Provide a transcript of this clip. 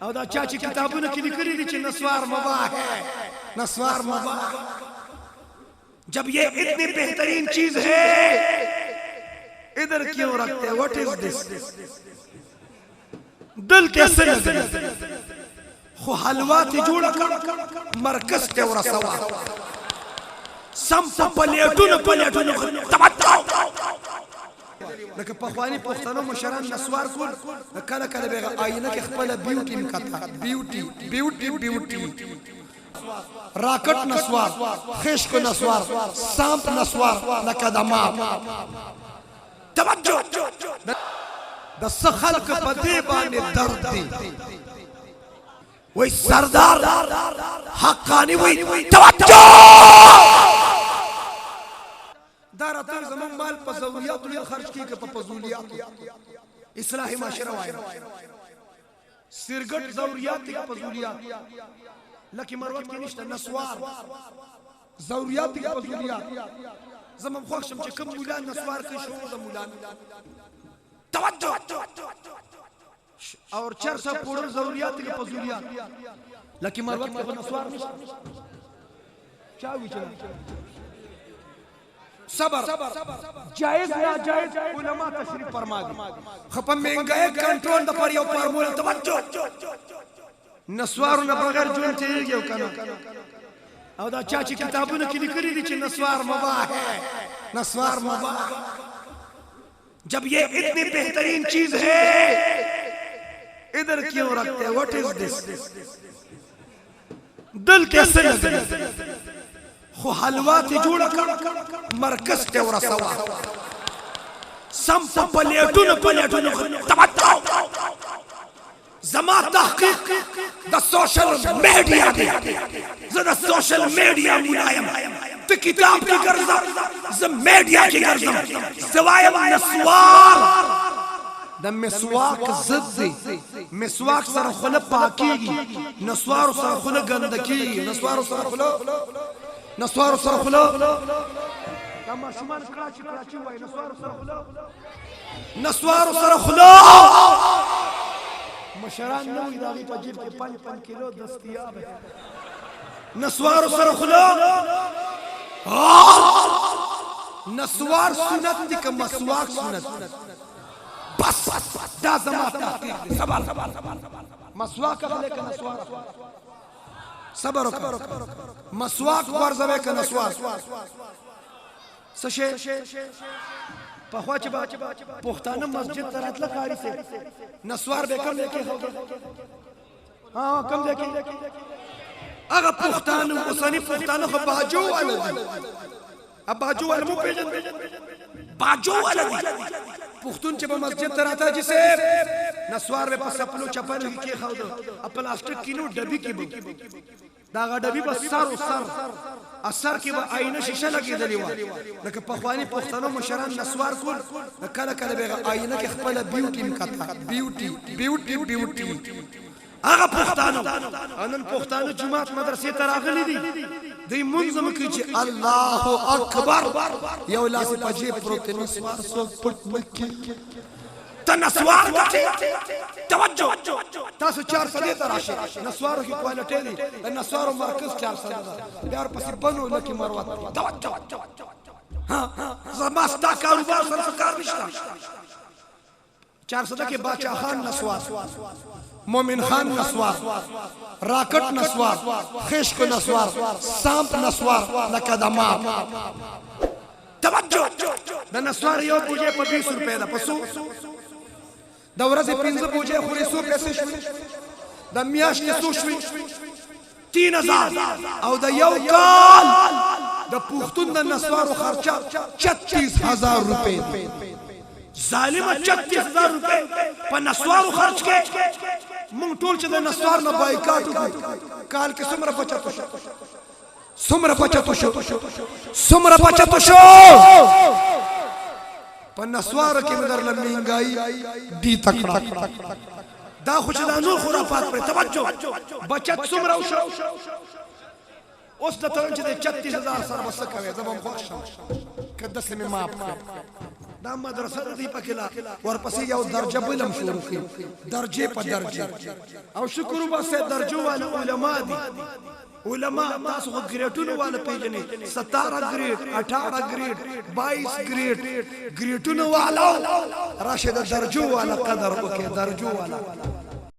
او دا چا چې کتابونه کې لیکلي دي چې نسوار مباح ہے نسوار مباح جب یہ اتنی بہترین چیز ہے ادھر کیوں رکھتے ہیں what is this دل کیسے لگے خو حلوا تی جوڑا کر مرکز تے ورسوا سم پا پلیٹون توجہ لکه پخوانی پښتنو مشران نسوار کول کله کله به آینه کې خپل بیوټي مکتا بیوټي راکټ نسوار خشک نسوار سامپ نسوار لکه دما توجه د خلق په دې باندې درد دی وای سردار حقانی وای توجه دار اتر زمان مال پا ضروریاتو یا خرچ کی که پا فضولیاتو اصلاح معاشره وای سرگٹ ضروریات کی فضولیات لکی مروت کی نشتا نسوار ضروریات کی فضولیات زمان خوخشم چه کم مولان نسوار کی شروع دا مولان توجه اور 400 پوڑر ضروریات کی فضولیات لکی مروت کی نسوار نشتا چاوی چلا صبر جائز نا جائز علماء تشریف فرما دی خپا مہنگائی کنٹرول دا پر یو فارمولا توجہ نسوارو نا بغیر جون چاہیے گیو کنا او دا چاچی کتابو نا کلی کری دی چی نسوار مباح ہے نسوار مباح جب یہ اتنی بہترین چیز ہے ادھر کیوں رکھتے ہیں what is this دل کیسے لگے خو حلوا تی جوڑا کر مرکز تے ورسوا سم پا پلیٹون توجہ زما تحقیق دا سوشل میڈیا دی زدا سوشل میڈیا ملایم تی کتاب کی گرزا زم میڈیا کی گرزا سوائم نسوار دا مسواک زد دی مسواک سر خل پاکی گی نسوار سر خل گندکی نسوار سر خل نسوارو سر خلو دا ماشومان کراچی وائی نسوارو سر خلو مشران نوی داغی پا جیب کے 5 کلو دستیاب ہے نسوارو سر خلو نسوار سنت دی که مسواک سنت بس دا زمان تحقیق دی سبار مسواک اخلے که نسوار صبر وکړه مسواک ورزوي که نسوار څه شی پخوا چې پښتانه مسجد ته راتله قاري صاحب نسوار به کوم ځای کې کوم ځای کې هغه پښتانه اوسني پښتانه خو باجو والا دي باجو والا مو پېژنئ باجو والا دي پښتون چې په مسجد ته راته جي صاحب نسوار به په سپلو چپلو کې کېښودو پلاستیک کې نو ډبي کې به دا هغه ډبي به سر سر کې به آینه شیشه لګېدلې وه لکه پخواني پښتنو مشران نسوار کول کله کله به آینه کې خپله بیوټي مکتا بیوټي هغه پښتانو نن پښتانو جومات مدرسې ته راغلي دي دوی مونځ کوي چې الله اکبر یو لاس په جیب پروت دی نسوار څوک پټ نه کړي ته نسوار ګټې توجه تاسو 400 ته راشئ نسوارو کې کوالټۍ دی د نسوارو مرکز 400 ده بیا ورپسې بنو لکې مروت توجه زما ستا کاروبار سره کار نشته 400 کې باچا خان نسوار مومن خان نسوار راکٹ نسوار خشک نسوار سامپ نسوار لکه دما توجه د نسوار یو بوجه په 20 روپے ده پسو د ورځې 15 بوجه خوري 100 پیسې شوي د میاشتې څو شوي 3000 او د یو کال د پښتون د نسوارو خرچه 36000 روپے ظالمه 36000 روپے په نسوارو خرچ کې مونږ ټول چې د نسوار نه بایکاټ وکړو کال کې څومره بچت شو په نسوارو کې مې درله مهنګایي دی تکړه دا خو چې دا نور خرافات پرې توجه بچت څومره وشو اوس د ترن چې د 36000 سره به څه کوې زه به هم خوښ شم که داسې مې معاف کړې دا مدرسه دی پکلا ورپسې یو درجه بلم شروع کړي درجه په درجه او شکر وباسه درجو والا علما دي علما تاسو خو ګریډونو والا پیژنې 17 ګریډ 18 ګریډ 22 ګریډ ګریډونو والا راشد درجو والا قدر وکي درجو والا